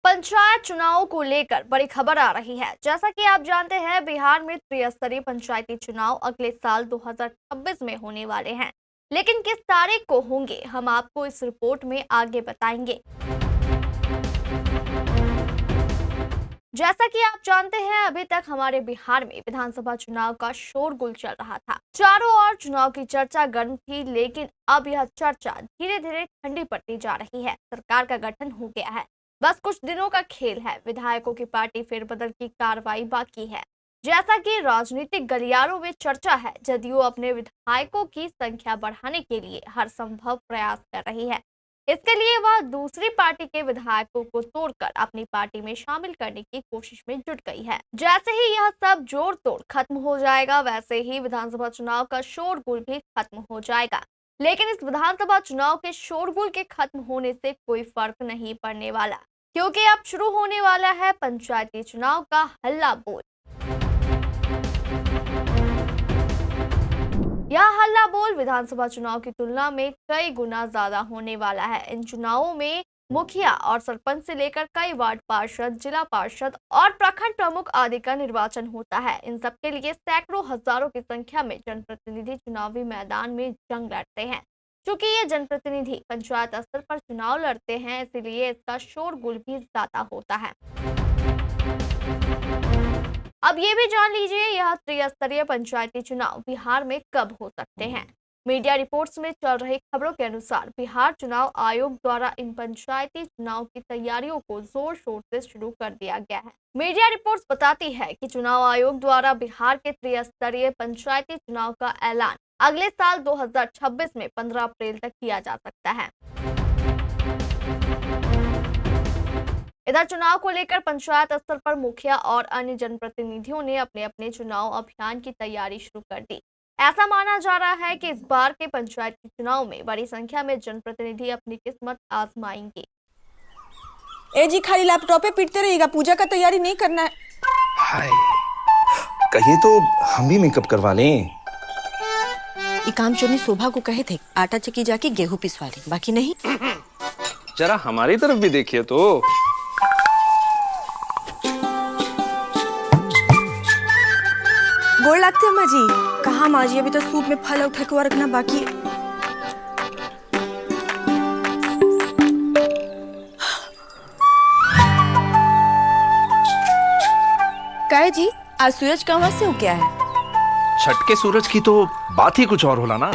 पंचायत चुनाव को लेकर बड़ी खबर आ रही है। जैसा कि आप जानते हैं, बिहार में त्रिस्तरीय पंचायती चुनाव अगले साल 2026 में होने वाले हैं। लेकिन किस तारीख को होंगे, हम आपको इस रिपोर्ट में आगे बताएंगे। जैसा कि आप जानते हैं, अभी तक हमारे बिहार में विधानसभा चुनाव का शोरगुल चल रहा था। चारों ओर चुनाव की चर्चा गर्म थी, लेकिन अब यह चर्चा धीरे धीरे ठंडी पड़ती जा रही है। सरकार का गठन हो गया है, बस कुछ दिनों का खेल है। विधायकों की पार्टी फेरबदल की कार्रवाई बाकी है। जैसा कि राजनीतिक गलियारों में चर्चा है, जदयू अपने विधायकों की संख्या बढ़ाने के लिए हर संभव प्रयास कर रही है। इसके लिए वह दूसरी पार्टी के विधायकों को तोड़कर अपनी पार्टी में शामिल करने की कोशिश में जुट गई है। जैसे ही यह सब जोड़ तोड़ खत्म हो जाएगा, वैसे ही विधानसभा चुनाव का शोरगुल भी खत्म हो जाएगा। लेकिन इस विधानसभा चुनाव के शोरगुल के खत्म होने से कोई फर्क नहीं पड़ने वाला, क्योंकि अब शुरू होने वाला है पंचायती चुनाव का हल्ला बोल। यह हल्ला बोल विधानसभा चुनाव की तुलना में कई गुना ज्यादा होने वाला है। इन चुनावों में मुखिया और सरपंच से लेकर कई वार्ड पार्षद, जिला पार्षद और प्रखंड प्रमुख आदि का निर्वाचन होता है। इन सबके लिए सैकड़ों हजारों की संख्या में जनप्रतिनिधि चुनावी मैदान में जंग लड़ते हैं। चूंकि ये जनप्रतिनिधि पंचायत स्तर पर चुनाव लड़ते हैं, इसीलिए इसका शोरगुल भी ज्यादा होता है। अब ये भी जान लीजिए, यह त्रिस्तरीय पंचायती चुनाव बिहार में कब हो सकते हैं। मीडिया रिपोर्ट्स में चल रही खबरों के अनुसार बिहार चुनाव आयोग द्वारा इन पंचायती चुनाव की तैयारियों को जोर शोर से शुरू कर दिया गया है। मीडिया रिपोर्ट्स बताती है कि चुनाव आयोग द्वारा बिहार के त्रिस्तरीय पंचायती चुनाव का ऐलान अगले साल 2026 में 15 अप्रैल तक किया जा सकता है। इधर चुनाव को लेकर पंचायत स्तर पर मुखिया और अन्य जनप्रतिनिधियों ने अपने अपने चुनाव अभियान की तैयारी शुरू कर दी। ऐसा माना जा रहा है कि इस बार के पंचायती चुनाव में बड़ी संख्या में जनप्रतिनिधि अपनी किस्मत आजमाएंगे। ए जी, खाली लैपटॉप पे पीटते रहिएगा, पूजा का तैयारी नहीं करना है। हाय, कहिए तो हम भी मेकअप करवा लें। ये काम चोरी शोभा को कहे थे, आटा चक्की जाके गेहूं पिसवा ले, बाकी नहीं। जरा हमारी तरफ भी देखिए तो। गोड़ लगते अम्मा जी। कहाँ माँ जी, अभी तो सूप में फल उठा के रखना बाकी है। कहे जी, आज सूरज कहाँ से हो गया है? छठ के सूरज की तो बात ही कुछ और होला ना।